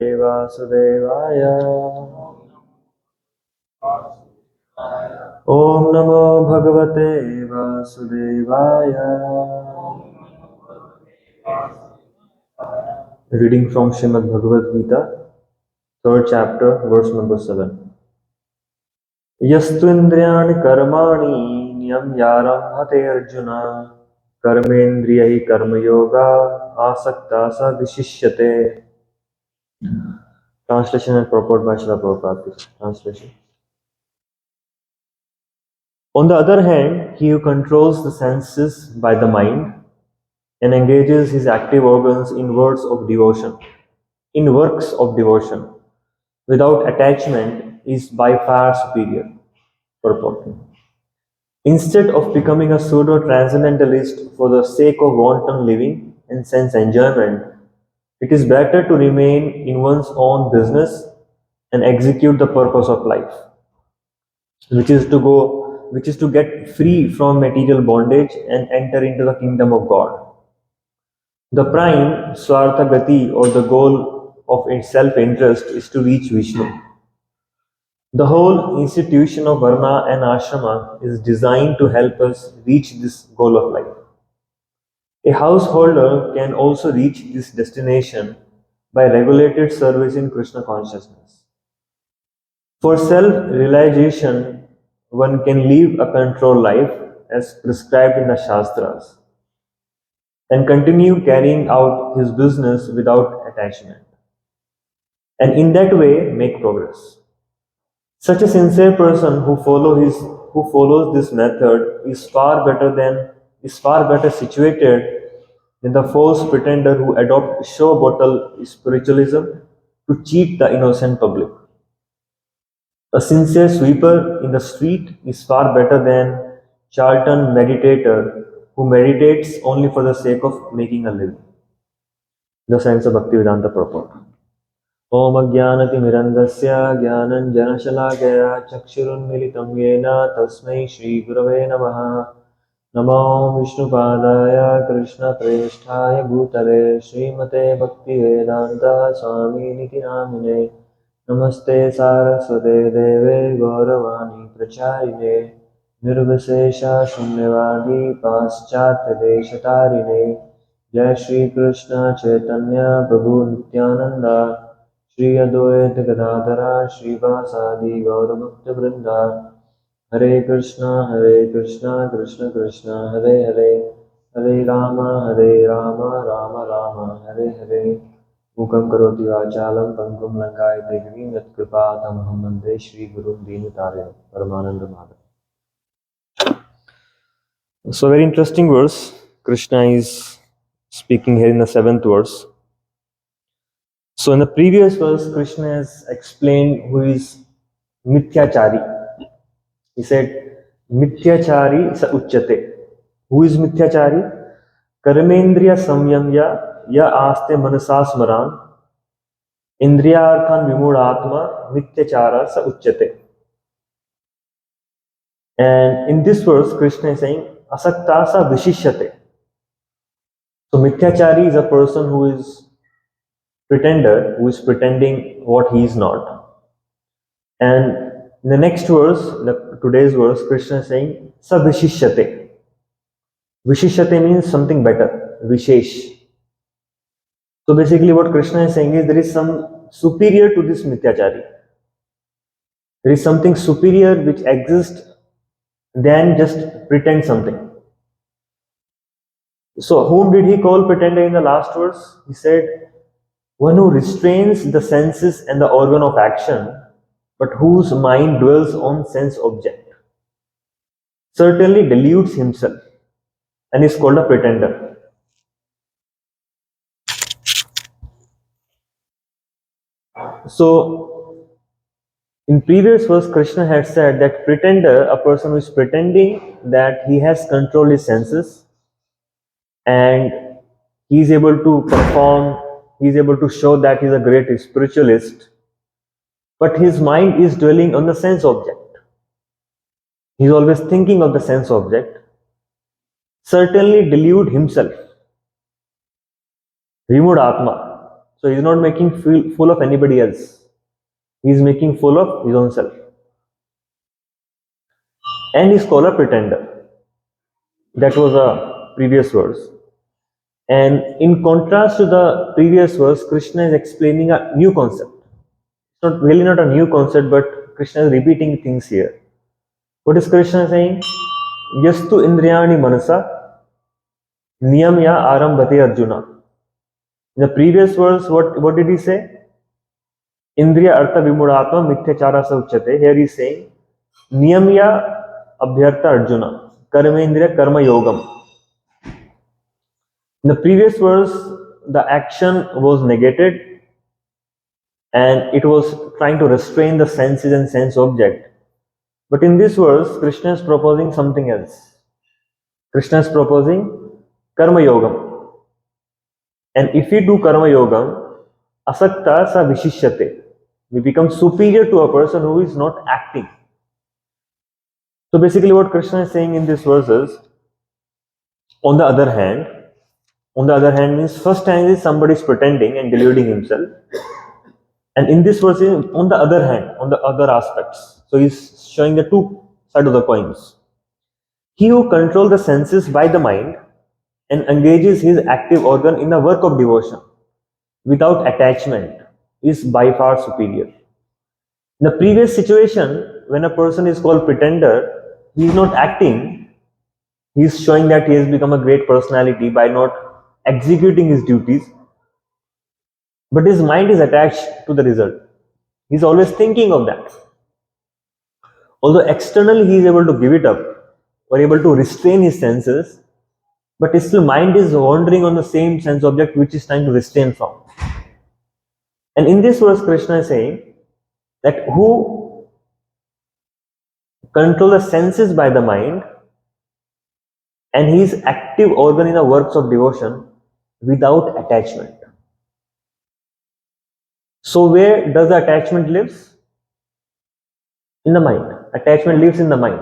Vasudevaya. Om Namo Bhagavate Vasudevaya. Reading from Srimad Bhagavad Gita, 3rd chapter, verse number 7. Yastundriyani karmani niyamyaram Arjuna karmendriyahi karma yoga asakta sa vishishyate. Translation and purport by Srila Prabhupada. Translation. On the other hand, he who controls the senses by the mind and engages his active organs in works of devotion, without attachment is by far superior. Purport. Instead of becoming a pseudo-transcendentalist for the sake of wanton living and sense enjoyment, it is better to remain in one's own business and execute the purpose of life, which is to get free from material bondage and enter into the kingdom of God. The prime Swartha Gati, or the goal of self-interest, is to reach Vishnu. The whole institution of Varna and Ashrama is designed to help us reach this goal of life. A householder can also reach this destination by regulated service in Krishna consciousness. For self-realization, one can live a controlled life as prescribed in the Shastras and continue carrying out his business without attachment, and in that way make progress. Such a sincere person who follows this method is far better situated than the false pretender who adopts show bottle spiritualism to cheat the innocent public. A sincere sweeper in the street is far better than Charlton meditator who meditates only for the sake of making a living. The sense of Bhaktivedanta purport. Om Ajnanatimirandasya Jnananjanashalakaya Chakshurunmilitam Yena Tasmai Shri Gurave Namaha. Namo Vishnupadaya Krishna Presthaya Bhutale Srimate Bhaktivedanta Swami Niti Namine. Namaste Saraswate Deve Gauravani Pracharine Nirvasesha Shunyavadi Paschatya Deshatarine. Jai Shri Krishna Chaitanya Prabhu Nityananda Shri Advaita Gadadhara Shri Vasadi Gauravakta Vrinda. Hare Krishna Krishna Krishna Hare Hare Hare Rama Rama Rama Hare Hare. Mukam karoti vachalam pangum langayate givim yat kripa tamaham vande Shri Guru Dinutare Paramananda Madhav. So very interesting verse. Krishna is speaking here in the 7th verse. So in the previous verse, Krishna has explained who is Mithyachari. He said, Mithyachari sa uchyate. Who is Mithyachari? Karmendriya samyamya ya aste manasa smaran indriyarthan vimudatma Mithyachara sa uchyate. And in this verse, Krishna is saying, Asakta sa vishishyate. So Mithyachari is a person who is pretender, who is pretending what he is not. And in the next verse, today's verse, Krishna is saying, Sa vishishyate. Vishishyate means something better, Vishesh. So basically what Krishna is saying is there is some superior to this Mithyachari. There is something superior which exists than just pretend something. So whom did he call pretender in the last verse? He said, one who restrains the senses and the organ of action, but whose mind dwells on sense object, certainly deludes himself and is called a pretender. So in previous verse, Krishna had said that pretender, a person who is pretending that he has controlled his senses and he is able to perform, he is able to show that he is a great spiritualist, but his mind is dwelling on the sense object. He is always thinking of the sense object, certainly delude himself. Vimud Atma. So he's not making full of anybody else. He's making full of his own self. And he's called a pretender. That was a previous verse. And in contrast to the previous verse, Krishna is explaining a new concept. It's not really not a new concept, but Krishna is repeating things here. What is Krishna saying? Yastu indriyani manasa niyamya arambhate arjuna. In the previous verse, what did he say? Indriya artha vimudatma mithyachara sa uchyate. Here he is saying niyamya abhyartha arjuna. Karmendriya karma yogam. In the previous verse, the action was negated and it was trying to restrain the senses and sense object. But in this verse, Krishna is proposing something else. Krishna is proposing karma yogam. And if we do karma yogam, asakta sa vishishyate. We become superior to a person who is not acting. So basically what Krishna is saying in this verse is, on the other hand means first time is somebody is pretending and deluding himself. And in this verse, on the other hand, on the other aspects. So he's showing the two sides of the coins. He who controls the senses by the mind and engages his active organ in the work of devotion without attachment is by far superior. In the previous situation, when a person is called pretender, he is not acting, he is showing that he has become a great personality by not executing his duties, but his mind is attached to the result. He is always thinking of that. Although externally he is able to give it up or able to restrain his senses, but his still mind is wandering on the same sense object which is trying to restrain from. And in this verse, Krishna is saying that who control the senses by the mind and he is active organ in the works of devotion without attachment. So where does the attachment lives? In the mind. Attachment lives in the mind.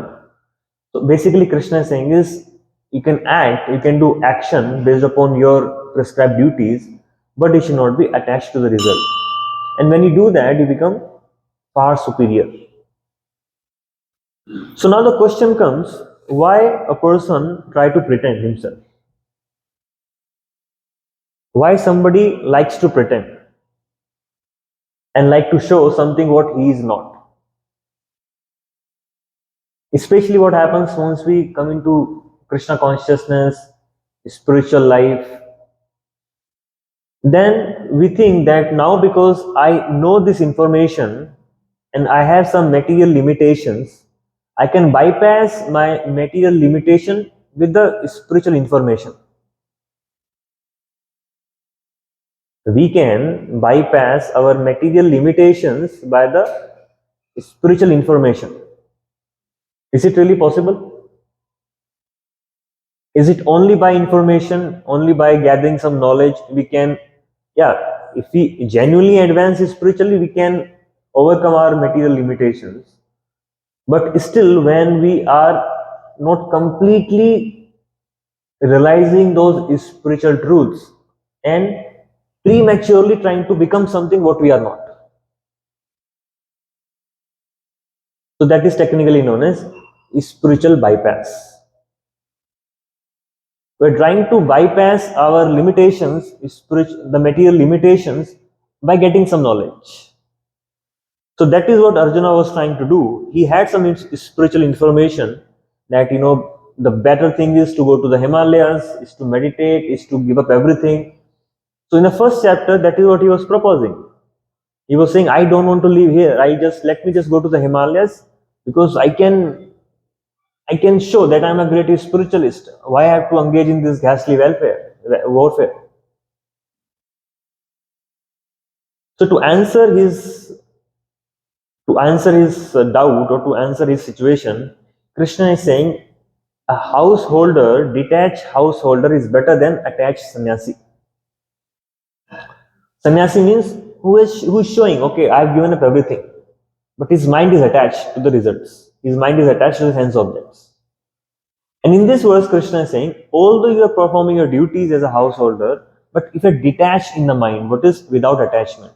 So basically Krishna is saying is you can act, you can do action based upon your prescribed duties, but you should not be attached to the result. And when you do that, you become far superior. So now the question comes, why a person try to pretend himself? Why somebody likes to pretend and like to show something what he is not? Especially what happens once we come into Krishna consciousness, spiritual life, then we think that now because I know this information and I have some material limitations, I can bypass my material limitation with the spiritual information. We can bypass our material limitations by the spiritual information. Is it really possible? Is it only by information, only by gathering some knowledge we can, if we genuinely advance spiritually, we can overcome our material limitations. But still, when we are not completely realizing those spiritual truths and prematurely trying to become something what we are not. So that is technically known as spiritual bypass. We're trying to bypass our limitations, the material limitations, by getting some knowledge. So that is what Arjuna was trying to do. He had some spiritual information that, the better thing is to go to the Himalayas, is to meditate, is to give up everything. So in the first chapter, that is what he was proposing. He was saying, I don't want to live here. Let me just go to the Himalayas because I can show that I'm a great spiritualist. Why I have to engage in this ghastly warfare? So to answer his doubt or to answer his situation, Krishna is saying a detached householder is better than attached sannyasi. Sannyasi means who is showing, okay, I've given up everything, but his mind is attached to the results. His mind is attached to the sense objects. And in this verse, Krishna is saying, although you are performing your duties as a householder, But if you're detached in the mind, what is without attachment?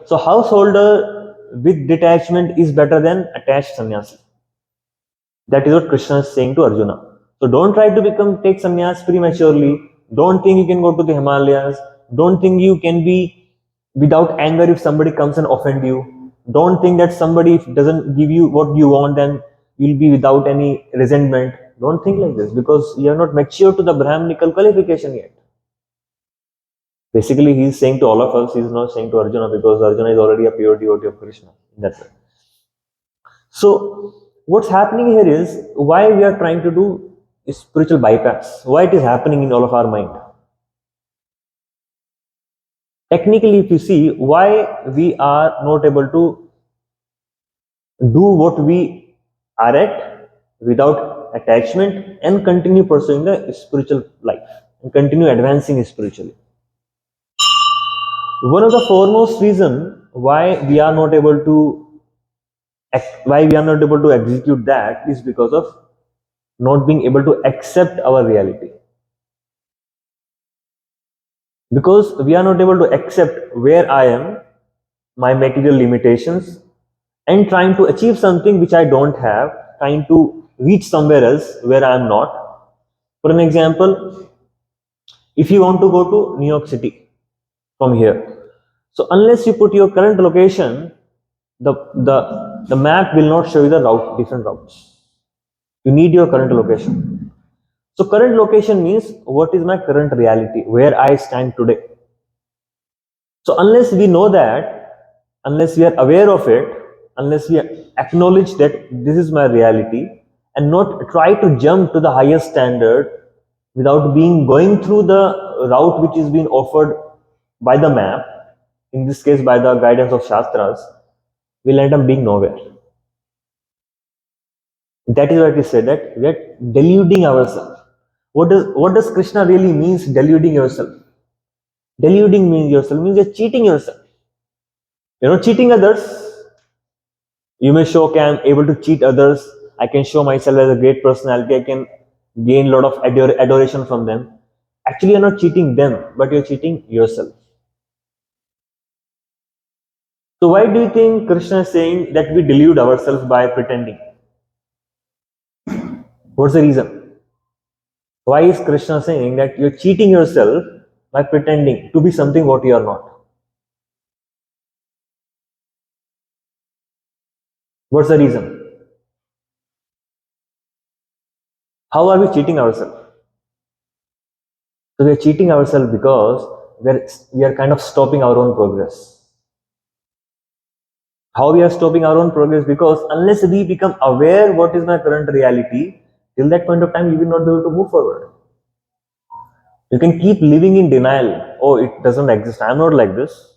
So householder with detachment is better than attached sannyasi. That is what Krishna is saying to Arjuna. So don't try to take sannyas prematurely. Don't think you can go to the Himalayas. Don't think you can be without anger if somebody comes and offend you. Don't think that somebody if doesn't give you what you want, then you'll be without any resentment. Don't think like this because you are not mature to the Brahminical qualification yet. Basically, he is saying to all of us, he is not saying to Arjuna because Arjuna is already a pure devotee of Krishna in that way. So, what's happening here is why we are trying to do spiritual bypass. Why it is happening in all of our mind. Technically, if you see why we are not able to do what we are at without attachment and continue pursuing the spiritual life and continue advancing spiritually. One of the foremost reason why we are not able to execute that is because of not being able to accept our reality. Because we are not able to accept where I am, my material limitations, and trying to achieve something which I don't have, trying to reach somewhere else where I am not. For an example, if you want to go to New York City from here, so unless you put your current location, the map will not show you the different routes. You need your current location. So current location means what is my current reality, where I stand today. So unless we know that, unless we are aware of it, unless we acknowledge that this is my reality and not try to jump to the highest standard without being going through the route which is being offered by the map, in this case by the guidance of Shastras, we'll end up being nowhere. That is why it is said that we are deluding ourselves. What does Krishna really means deluding yourself? Deluding means yourself means you're cheating yourself. You're not cheating others. You may show, okay, I'm able to cheat others. I can show myself as a great personality. I can gain a lot of adoration from them. Actually, you're not cheating them, but you're cheating yourself. So why do you think Krishna is saying that we delude ourselves by pretending? What's the reason? Why is Krishna saying that you're cheating yourself by pretending to be something what you are not? What's the reason? How are we cheating ourselves? So we are cheating ourselves because we are kind of stopping our own progress. How we are stopping our own progress? Because unless we become aware what is my current reality, till that point of time you will not be able to move forward. You can keep living in denial. Oh, it doesn't exist. I'm not like this.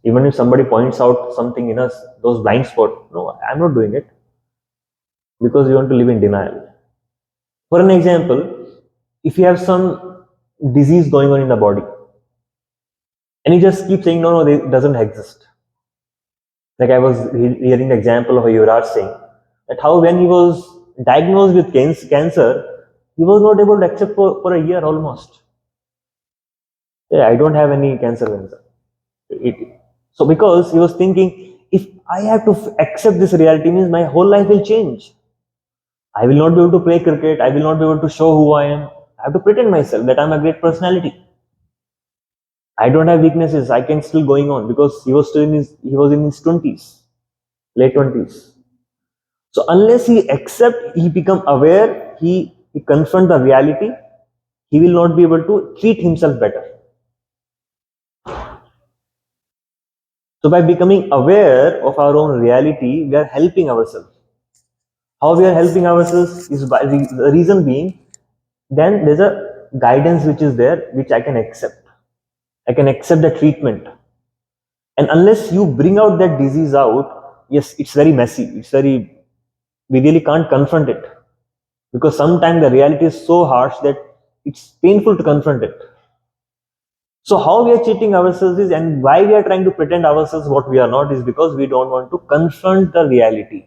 Even if somebody points out something in us, those blind spots, no, I'm not doing it. Because you want to live in denial. For an example, if you have some disease going on in the body, and you just keep saying, no, it doesn't exist. Like I was hearing the example of a Yuvraj Singh, that how when he was diagnosed with cancer, he was not able to accept for a year almost. Yeah, I don't have any cancer. So because he was thinking, if I have to accept this reality, means my whole life will change. I will not be able to play cricket. I will not be able to show who I am. I have to pretend myself that I'm a great personality. I don't have weaknesses. I can still going on because he was in his 20s, late 20s. So unless he become aware, he confront the reality, he will not be able to treat himself better. So by becoming aware of our own reality, we are helping ourselves. How we are helping ourselves is by the reason being, then there's a guidance which is there, which I can accept. I can accept the treatment. And unless you bring out that disease out, yes, it's very messy. We really can't confront it. Because sometimes the reality is so harsh that it's painful to confront it. So how we are cheating ourselves is, and why we are trying to pretend ourselves what we are not, is because we don't want to confront the reality.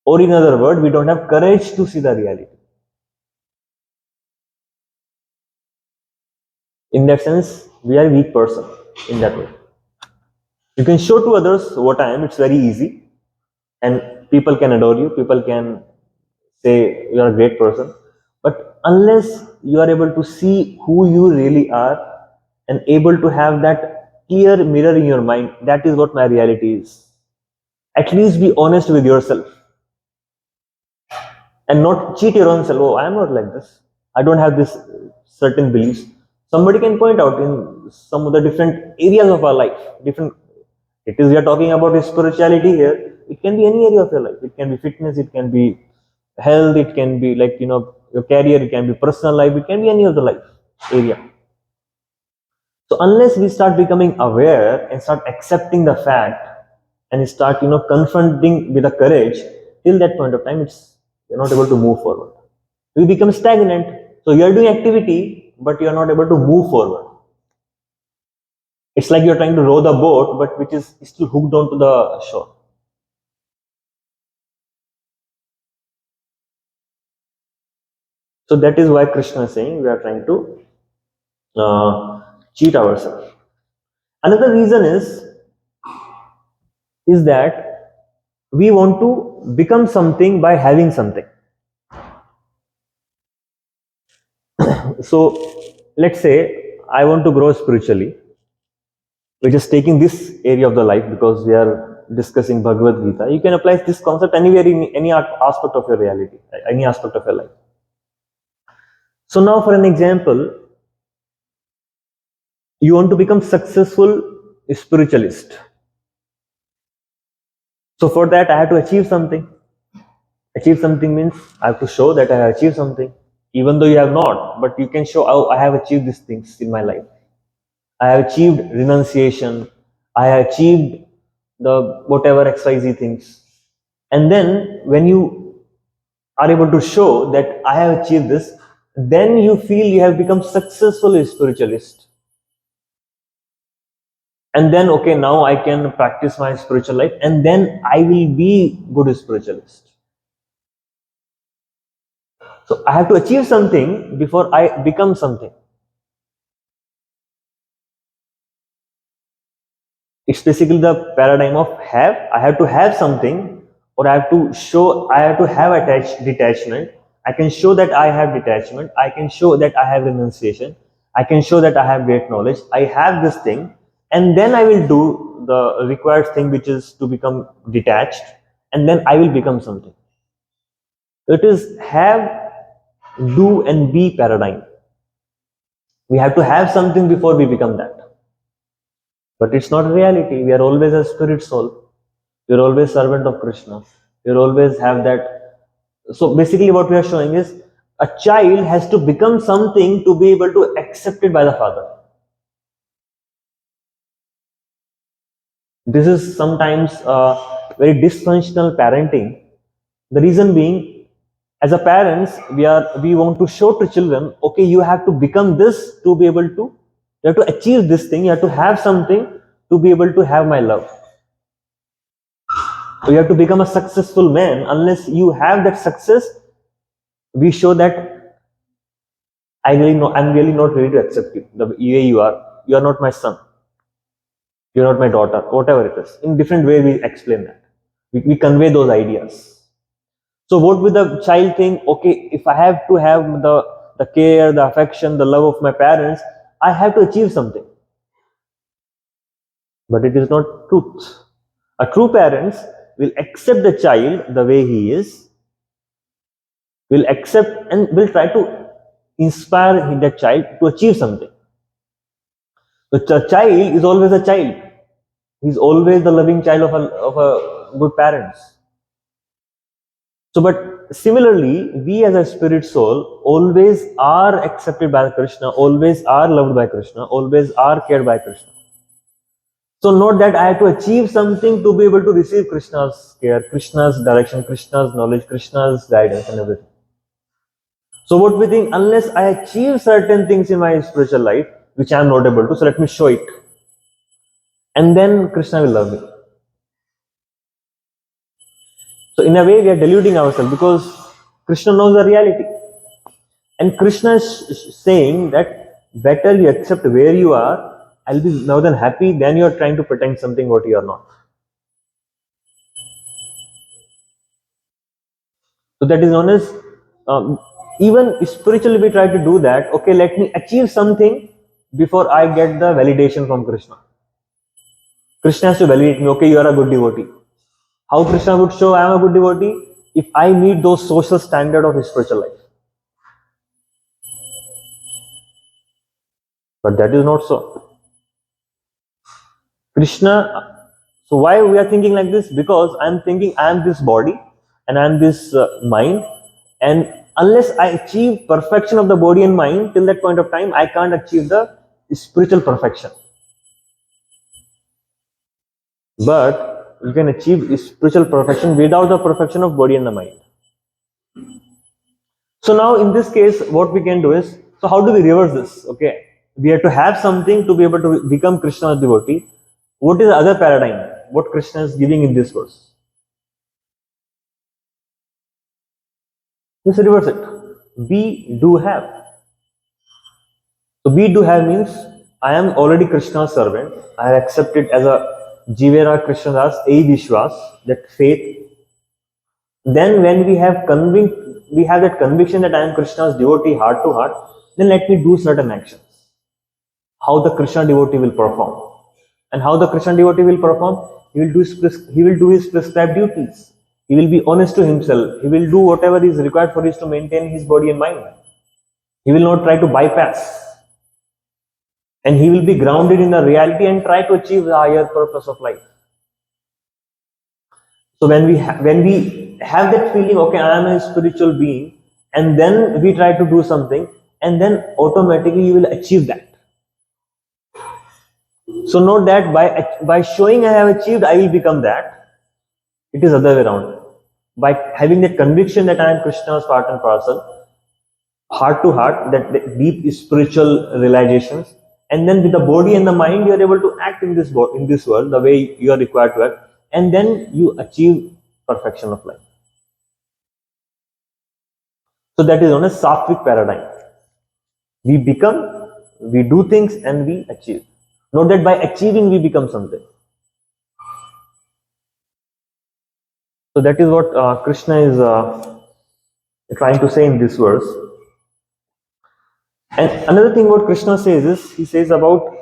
Or in other words, we don't have courage to see the reality. In that sense, we are a weak person in that way. You can show to others what I am, it's very easy, and people can adore you, people can say you are a great person. But unless you are able to see who you really are and able to have that clear mirror in your mind, that is what my reality is. At least be honest with yourself and not cheat your own self. Oh, I am not like this. I don't have this certain beliefs. Somebody can point out in some of the different areas of our life, different. It is we are talking about spirituality here. It can be any area of your life. It can be fitness. It can be health. It can be like your career. It can be personal life. It can be any of the life area. So unless we start becoming aware and start accepting the fact and start confronting with the courage, till that point of time, you're not able to move forward. We become stagnant. So you are doing activity, but you are not able to move forward. It's like you're trying to row the boat, but which is still hooked onto the shore. So that is why Krishna is saying we are trying to cheat ourselves. Another reason is that we want to become something by having something. So let's say I want to grow spiritually. We're just taking this area of the life because we are discussing Bhagavad Gita. You can apply this concept anywhere in any aspect of your reality, any aspect of your life. So now for an example, you want to become successful spiritualist. So for that I have to achieve something. Achieve something means I have to show that I have achieved something. Even though you have not, but you can show, oh, I have achieved these things in my life. I have achieved renunciation. I have achieved the whatever XYZ things. And then when you are able to show that I have achieved this, then you feel you have become successful spiritualist. And then, okay, now I can practice my spiritual life, and then I will be good spiritualist. So I have to achieve something before I become something. It's basically the paradigm of have. I have to have something, or I have to show, I have to have detachment. I can show that I have detachment. I can show that I have renunciation. I can show that I have great knowledge. I have this thing, and then I will do the required thing, which is to become detached, and then I will become something. It is have, do, and be paradigm. We have to have something before we become that. But it's not reality. We are always a spirit soul. You're always servant of Krishna. You always have that. So basically what we are showing is a child has to become something to be able to accept it by the father. This is sometimes very dysfunctional parenting. The reason being, as a parents, we want to show to children, okay, you have to become this to be able to, you have to achieve this thing, you have to have something to be able to have my love. So you have to become a successful man. Unless you have that success, we show that I'm really not ready to accept you the way you are. You are not my son. You're not my daughter. Whatever it is. In different way, we explain that. We convey those ideas. So what will the child think? Okay, if I have to have the care, the affection, the love of my parents, I have to achieve something. But it is not truth. A true parents will accept the child the way he is, will accept and will try to inspire that child to achieve something. The child is always a child. He's always the loving child of a good parents. So, but similarly, we as a spirit soul always are accepted by Krishna, always are loved by Krishna, always are cared by Krishna. So, not that I have to achieve something to be able to receive Krishna's care, Krishna's direction, Krishna's knowledge, Krishna's guidance, and everything. So what we think, unless I achieve certain things in my spiritual life, which I am not able to, so let me show it. And then Krishna will love me. So in a way, we are deluding ourselves because Krishna knows the reality. And Krishna is saying that Better you accept where you are. I'll be more than happy than you're trying to pretend something what you are not. So that is known as, um, even spiritually we try to do that. Okay, let me achieve something before I get the validation from Krishna. Krishna has to validate me. Okay, you are a good devotee. How Krishna would show I am a good devotee? If I meet those social standard of spiritual life. But that is not so. Krishna, so why we are thinking like this? Because I am thinking I am this body and I am this mind, and unless I achieve perfection of the body and mind, till that point of time, I can't achieve the spiritual perfection. But you can achieve spiritual perfection without the perfection of body and the mind. So now in this case, what we can do is, so how do we reverse this? Okay, we have to have something to be able to become Krishna's devotee. What is the other paradigm? What Krishna is giving in this verse? Just reverse it. We do have. So we do have means I am already Krishna's servant. I have accepted as a Jivera Krishnadas a Vishwas, that faith. Then when we have that conviction that I am Krishna's devotee heart to heart, then let me do certain actions. How the Krishna devotee will perform. And how the Krishna devotee will perform? He will do his prescribed duties. He will be honest to himself. He will do whatever is required for us to maintain his body and mind. He will not try to bypass. And he will be grounded in the reality and try to achieve the higher purpose of life. So when we have that feeling, okay, I am a spiritual being, and then we try to do something, and then automatically you will achieve that. So note that by showing I have achieved, I will become that. It is other way around. By having that conviction that I am Krishna's part and parcel, heart to heart, that deep spiritual realizations, and then with the body and the mind, you are able to act in this world the way you are required to act, and then you achieve perfection of life. So that is known as sattvic paradigm. We become, we do things, and we achieve. Not that by achieving we become something. So that is what Krishna is trying to say in this verse. And another thing what Krishna says is, he says about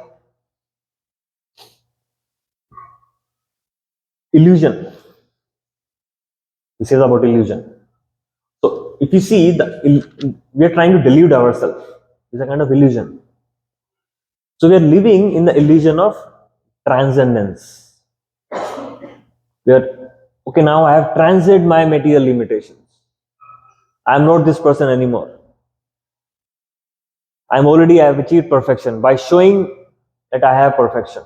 illusion. He says about illusion. So if you see, we are trying to delude ourselves. It's a kind of illusion. So we are living in the illusion of transcendence. We are, okay, now I have transcended my material limitations. I am not this person anymore. I have achieved perfection by showing that I have perfection.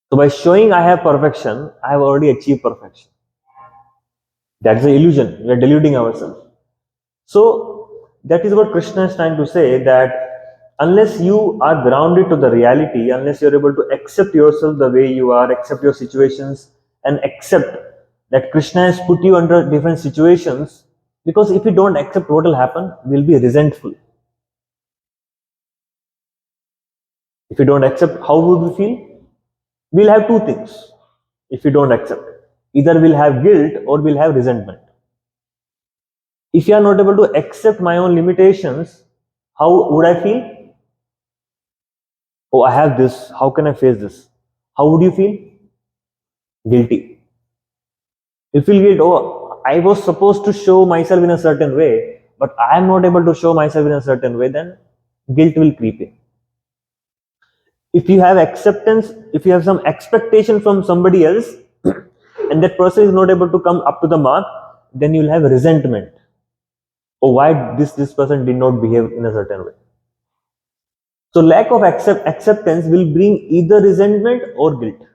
So by showing I have perfection, I have already achieved perfection. That's the illusion. We are deluding ourselves. So that is what Krishna is trying to say, that unless you are grounded to the reality, unless you are able to accept yourself the way you are, accept your situations, and accept that Krishna has put you under different situations, because if you don't accept what will happen, we'll be resentful. If you don't accept, how would we feel? We'll have two things if you don't accept. Either we'll have guilt or we'll have resentment. If you are not able to accept my own limitations, how would I feel? Oh, I have this. How can I face this? How would you feel? Guilty. You feel guilt. Oh, I was supposed to show myself in a certain way, but I am not able to show myself in a certain way, then guilt will creep in. If you have acceptance, if you have some expectation from somebody else, and that person is not able to come up to the mark, then you'll have resentment. Oh, why this person did not behave in a certain way. So lack of acceptance will bring either resentment or guilt,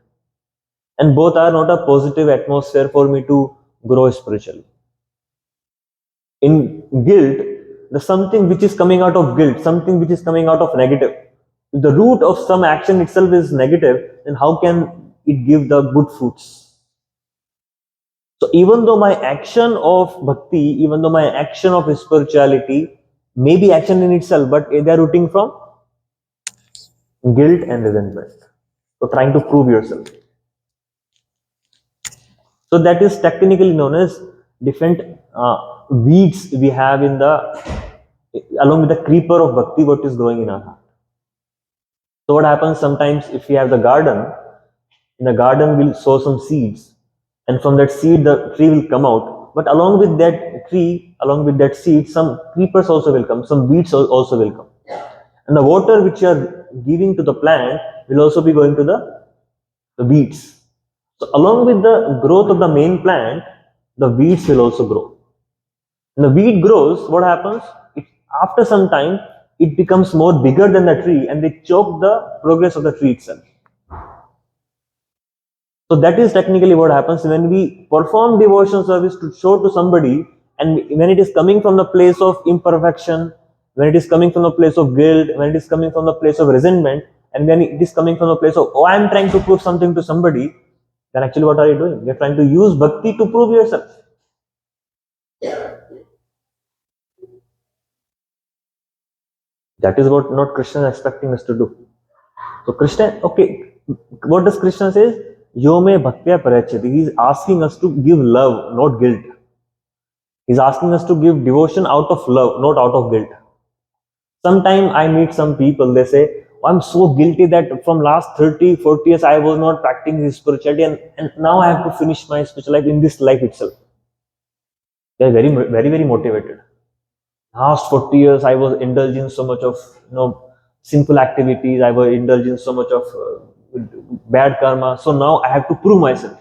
and both are not a positive atmosphere for me to grow spiritually. In guilt, the something which is coming out of guilt, something which is coming out of negative, if the root of some action itself is negative, then how can it give the good fruits? So even though my action of bhakti, even though my action of spirituality maybe action in itself, but they are rooting from guilt and resentment. So trying to prove yourself. So that is technically known as different weeds we have in the along with the creeper of bhakti, what is growing in our heart. So what happens sometimes if we have the garden, in the garden we'll sow some seeds, and from that seed the tree will come out. But along with that tree, along with that seed, some creepers also will come, some weeds also will come. And the water which you are giving to the plant will also be going to the weeds. So along with the growth of the main plant, the weeds will also grow. When the weed grows, what happens? After some time, it becomes more bigger than the tree and they choke the progress of the tree itself. So that is technically what happens when we perform devotion service to show to somebody, and when it is coming from the place of imperfection, when it is coming from the place of guilt, when it is coming from the place of resentment, and when it is coming from the place of, oh, I am trying to prove something to somebody, then actually what are you doing? You are trying to use bhakti to prove yourself. That is what not Krishna is expecting us to do. So Krishna, okay, what does Krishna say? Yo me bhaktya parachati. He is asking us to give love, not guilt. He is asking us to give devotion out of love, not out of guilt. Sometimes I meet some people, they say, oh, I'm so guilty that from last 30, 40 years I was not practicing this spirituality, and now I have to finish my spiritual life in this life itself. They are very, very, very motivated. Last 40 years I was indulging so much of simple activities, I was indulging so much of bad karma, so now I have to prove myself,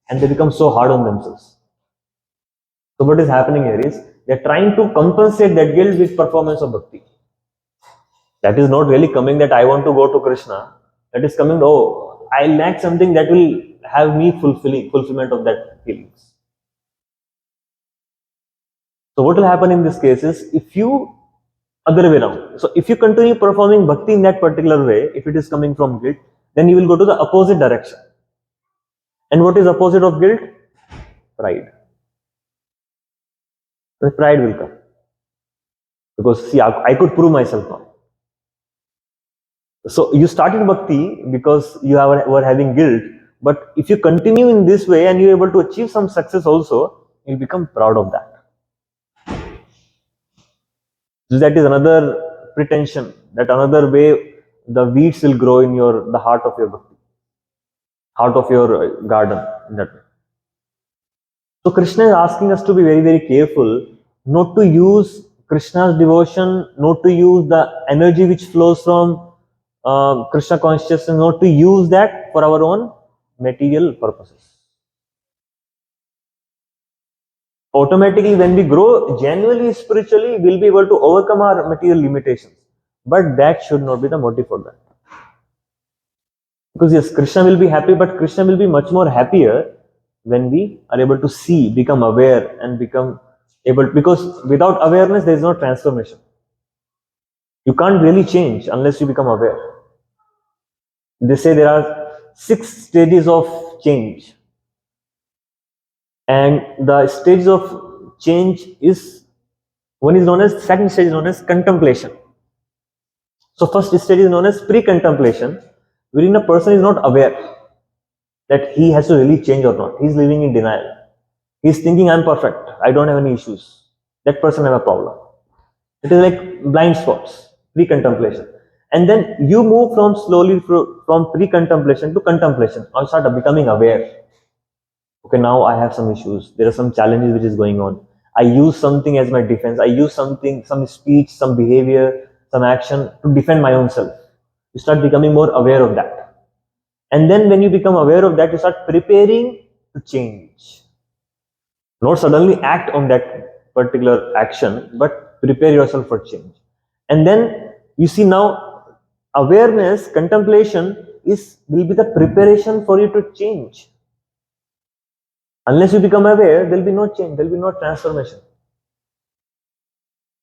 and they become so hard on themselves. So what is happening here is they are trying to compensate that guilt with performance of bhakti. That is not really coming that I want to go to Krishna. That is coming, oh, I lack something that will have me fulfillment of that feelings. So what will happen in this case is, if you other way around. So if you continue performing bhakti in that particular way, if it is coming from guilt, then you will go to the opposite direction. And what is opposite of guilt? Pride. The pride will come. Because see, I could prove myself now. So you started bhakti because you were having guilt, but if you continue in this way and you're able to achieve some success also, you'll become proud of that. So that is another pretension, that another way the weeds will grow in the heart of your bhakti, heart of your garden in that way. So Krishna is asking us to be very, very careful not to use Krishna's devotion, not to use the energy which flows from Krishna consciousness, not to use that for our own material purposes. Automatically, when we grow genuinely spiritually, we'll be able to overcome our material limitations. But that should not be the motive for that. Because yes, Krishna will be happy, but Krishna will be much more happier when we are able to see, become aware, and become able, because without awareness there is no transformation. You can't really change unless you become aware. They say there are 6 stages of change, and the stages of change is, one is known as, second stage is known as contemplation. So first stage is known as pre-contemplation, wherein a person is not aware that he has to really change or not. He is living in denial. He is thinking, I'm perfect, I don't have any issues. That person have a problem. It is like blind spots, pre-contemplation. And then you move from slowly from pre-contemplation to contemplation. Now you start becoming aware. Okay, now I have some issues. There are some challenges which is going on. I use something as my defense. I use something, some speech, some behavior, some action to defend my own self. You start becoming more aware of that. And then when you become aware of that, you start preparing to change. Not suddenly act on that particular action, but prepare yourself for change. And then you see now awareness, contemplation will be the preparation for you to change. Unless you become aware, there will be no change, there will be no transformation.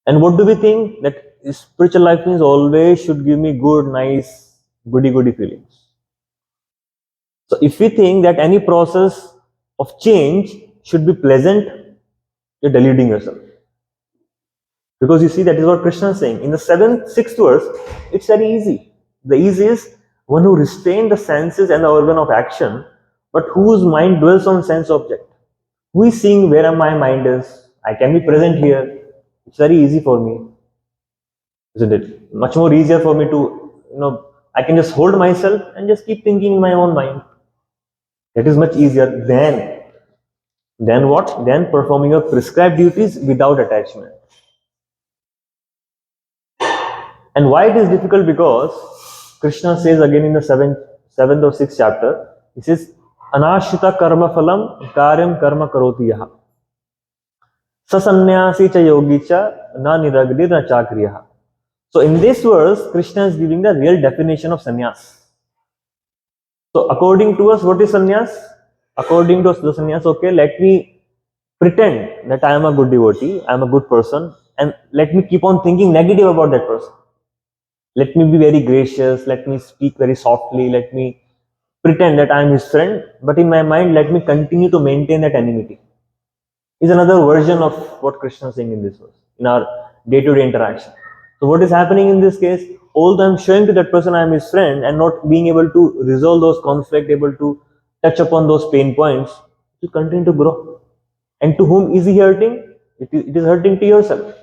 And what do we think? That spiritual life means always should give me good, nice, goody feelings. So if we think that any process of change should be pleasant, you're deluding yourself. Because you see, that is what Krishna is saying. In the sixth verse, it's very easy. The easy is one who restrains the senses and the organ of action, but whose mind dwells on sense object. Who is seeing where my mind is? I can be present here. It's very easy for me, isn't it? Much more easier for me to, I can just hold myself and just keep thinking in my own mind. That is much easier than what? Than performing your prescribed duties without attachment. And why it is difficult? Because Krishna says again in the seventh or sixth chapter, he says, Anashita karma phalam karyam karma karoti yaha. Sasanyasi cha yogi cha na niragdir na chakriyaha. So in this verse, Krishna is giving the real definition of sannyas. So according to us, what is sannyas? According to us, the sannyas, okay, let me pretend that I am a good devotee, I am a good person, and let me keep on thinking negative about that person. Let me be very gracious, let me speak very softly, let me pretend that I am his friend, but in my mind, let me continue to maintain that enmity. Is another version of what Krishna is saying in this verse, in our day-to-day interaction. So what is happening in this case? Although I am showing to that person I am his friend and not being able to resolve those conflicts, able to touch upon those pain points, you continue to grow. And to whom is he hurting? It is hurting to yourself.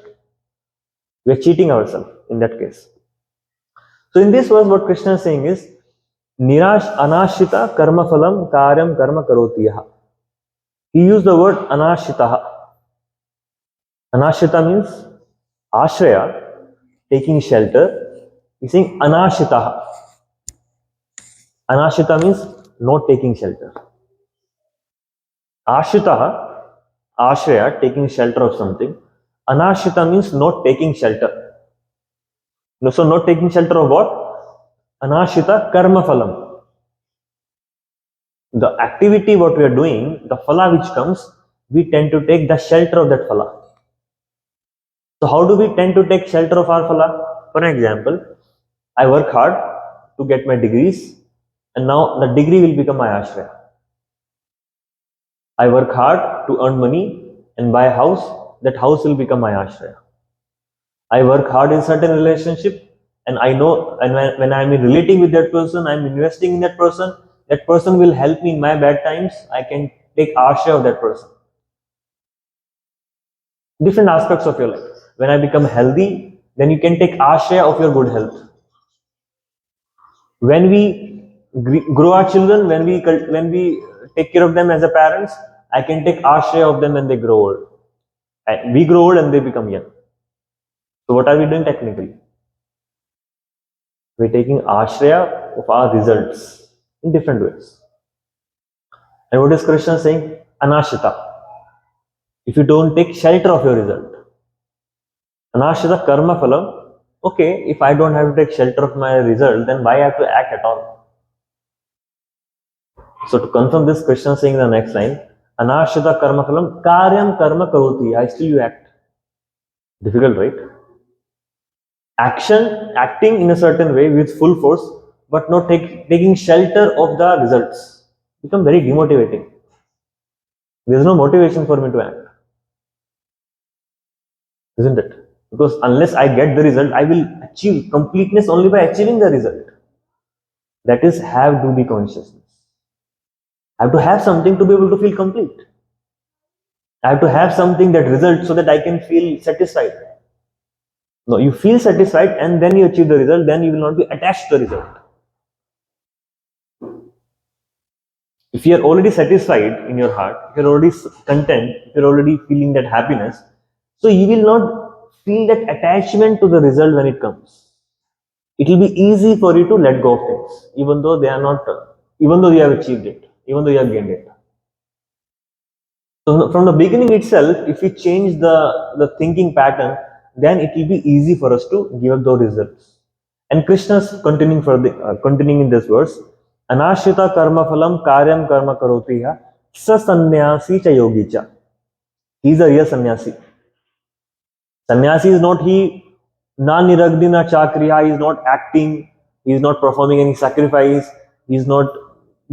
We are cheating ourselves in that case. So in this verse, what Krishna is saying is, Nirash anashita karma phalam karyam karma karotiyaha. He used the word anashita. Anashita means ashraya, taking shelter. He's saying anashita. Anashita means not taking shelter. Ashita, ashraya, taking shelter of something. Anashita means not taking shelter. So not taking shelter of what? Anashita karma phalam. The activity what we are doing, the phala which comes, we tend to take the shelter of that phala. So how do we tend to take shelter of our phala? For example, I work hard to get my degrees, and now the degree will become my ashraya. I work hard to earn money and buy a house, that house will become my ashraya. I work hard in certain relationship, and I know, and when I'm relating with that person, I'm investing in that person will help me in my bad times. I can take ashraya of that person. Different aspects of your life. When I become healthy, then you can take ashraya of your good health. When we grow our children, when we take care of them as a parents, I can take ashraya of them when they grow old. We grow old and they become young. So what are we doing technically? We're taking ashraya of our results in different ways. And what is Krishna saying? Anashita. If you don't take shelter of your result. Anashita karma phalam. Okay, if I don't have to take shelter of my result, then why I have to act at all? So to confirm this, Krishna is saying in the next line, Anashita karma phalam karyam karma karoti. I still you act. Difficult, right? Acting in a certain way with full force, but not taking shelter of the results, become very demotivating. There is no motivation for me to act, isn't it? Because unless I get the result, I will achieve completeness only by achieving the result. That is, have to be consciousness. I have to have something to be able to feel complete. I have to have something that results so that I can feel satisfied. No, you feel satisfied and then you achieve the result, then you will not be attached to the result. If you are already satisfied in your heart, if you are already content, if you are already feeling that happiness, so you will not feel that attachment to the result when it comes. It will be easy for you to let go of things, even though they are not, even though you have achieved it, even though you have gained it. So from the beginning itself, if we change the thinking pattern, then it will be easy for us to give up those results. And Krishna's continuing in this verse, Anashita karma phalam karyam karma karotiha sa sannyasi cha yogi cha. He is a real sannyasi. Sannyasi is not he na niragdi na chakriya. He is not acting. He is not performing any sacrifice. He is not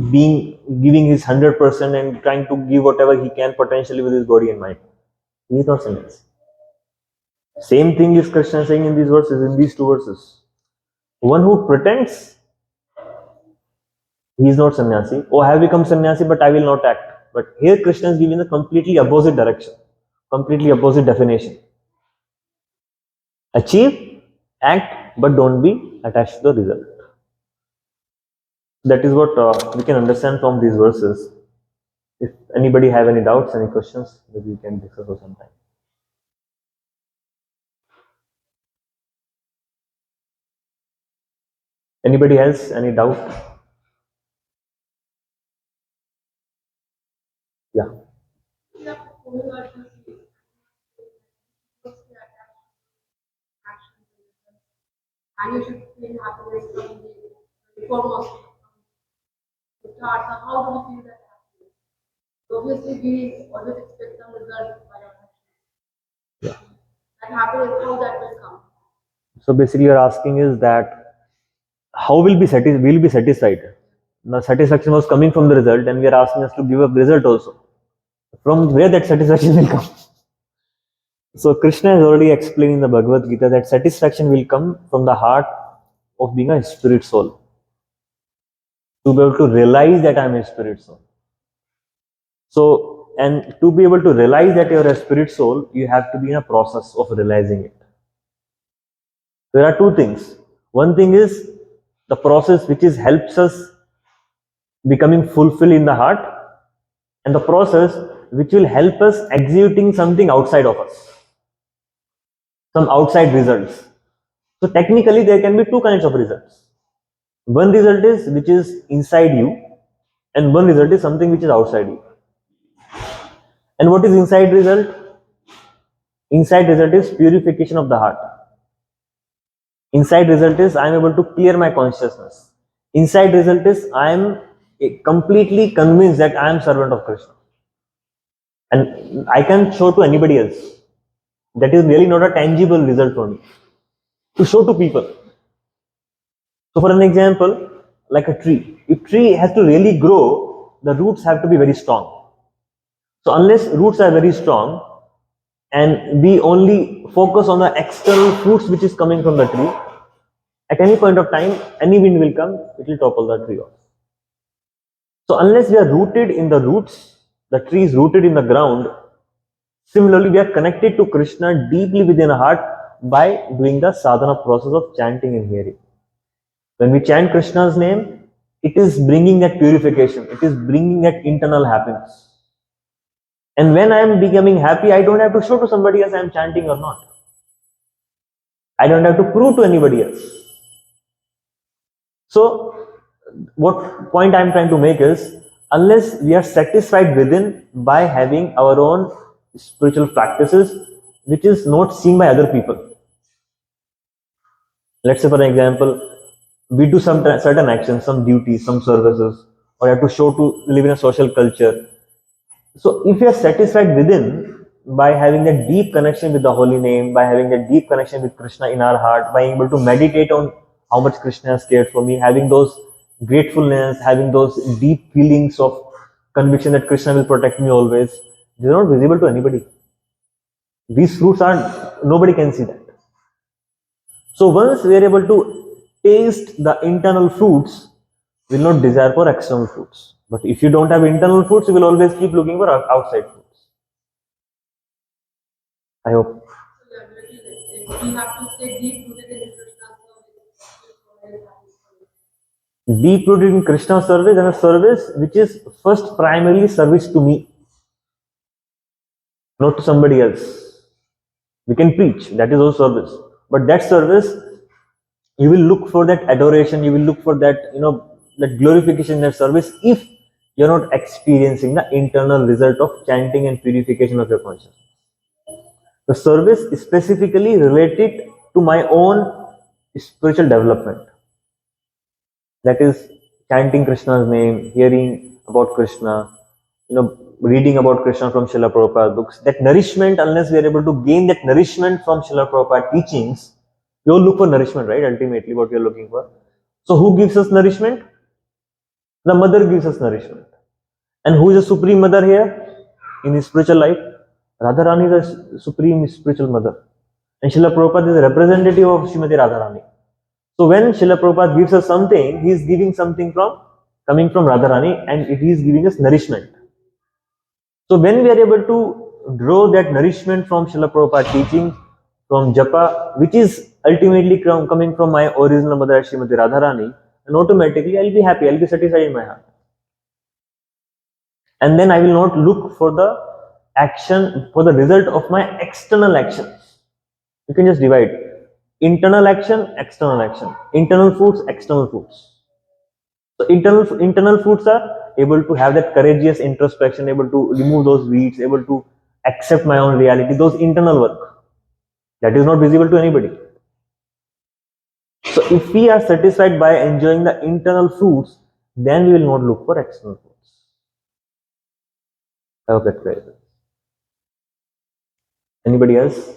giving his 100% and trying to give whatever he can potentially with his body and mind. He is not sannyasi. Same thing is Krishna saying in these verses, in these two verses. One who pretends he is not sannyasi. Oh, I have become sannyasi, but I will not act. But here Krishna is giving a completely opposite direction, completely opposite definition. Achieve, act, but don't be attached to the result. That is what we can understand from these verses. If anybody have any doubts, any questions, maybe we can discuss for some time. Anybody else, any doubt? Yeah. And you should feel happiness from the foremost start. So how do we feel that happiness? So obviously, we always expect some result by our actions. That happiness, how that will come. So basically, you're asking is that how will be satisfied? The satisfaction was coming from the result, and we are asking us to give a result also. From where that satisfaction will come? So Krishna has already explained in the Bhagavad Gita that satisfaction will come from the heart of being a spirit soul. To be able to realize that I'm a spirit soul. So, and to be able to realize that you're a spirit soul, you have to be in a process of realizing it. There are two things. One thing is the process which is helps us becoming fulfilled in the heart, and the process which will help us executing something outside of us, some outside results. So technically there can be two kinds of results. One result is which is inside you, and one result is something which is outside you. And what is inside result? Inside result is purification of the heart. Inside result is I am able to clear my consciousness. Inside result is I am completely convinced that I am servant of Krishna. And I can show to anybody else. That is really not a tangible result for me. To show to people. So for an example, like a tree. If tree has to really grow, the roots have to be very strong. So unless roots are very strong, and we only focus on the external fruits which is coming from the tree, at any point of time, any wind will come, it will topple the tree off. So unless we are rooted in the roots, the tree is rooted in the ground. Similarly, we are connected to Krishna deeply within our heart by doing the sadhana process of chanting and hearing. When we chant Krishna's name, it is bringing that purification, it is bringing that internal happiness. And when I am becoming happy, I don't have to show to somebody else I am chanting or not. I don't have to prove to anybody else. So, what point I am trying to make is, unless we are satisfied within by having our own spiritual practices, which is not seen by other people. Let's say, for example, we do some certain actions, some duties, some services, or have to show to live in a social culture. So, if we are satisfied within by having that deep connection with the holy name, by having that deep connection with Krishna in our heart, by being able to meditate on how much Krishna has cared for me, having those gratefulness, having those deep feelings of conviction that Krishna will protect me always, these are not visible to anybody. These fruits are, nobody can see that. So once we are able to taste the internal fruits, we will not desire for external fruits. But if you don't have internal fruits, you will always keep looking for outside fruits. I hope. We have to stay deep rooted in Krishna's service. Deep rooted in Krishna service, and a service which is first primarily service to me, not to somebody else. We can preach, that is also service. But that service, you will look for that adoration, you will look for that, that glorification in that service if you're not experiencing the internal result of chanting and purification of your consciousness. The service is specifically related to my own spiritual development. That is chanting Krishna's name, hearing about Krishna, reading about Krishna from Srila Prabhupada books. That nourishment, unless we are able to gain that nourishment from Srila Prabhupada teachings, we all look for nourishment, right? Ultimately, what we are looking for. So, who gives us nourishment? The mother gives us nourishment. And who is the supreme mother here in his spiritual life? Radharani is the supreme spiritual mother. And Srila Prabhupada is a representative of Srimati Radharani. So when Srila Prabhupada gives us something, he is giving something from coming from Radharani, and it is giving us nourishment. So when we are able to draw that nourishment from Srila Prabhupada teaching, from japa, which is ultimately coming from my original mother Srimati Radharani, and automatically I'll be happy, I'll be satisfied in my heart. And then I will not look for the action, for the result of my external actions. You can just divide internal action, external action, internal foods, external foods. So internal foods are able to have that courageous introspection, able to remove those weeds, able to accept my own reality, those internal work that is not visible to anybody. So if we are satisfied by enjoying the internal fruits, then we will not look for external fruits. I hope that's clear. Anybody else?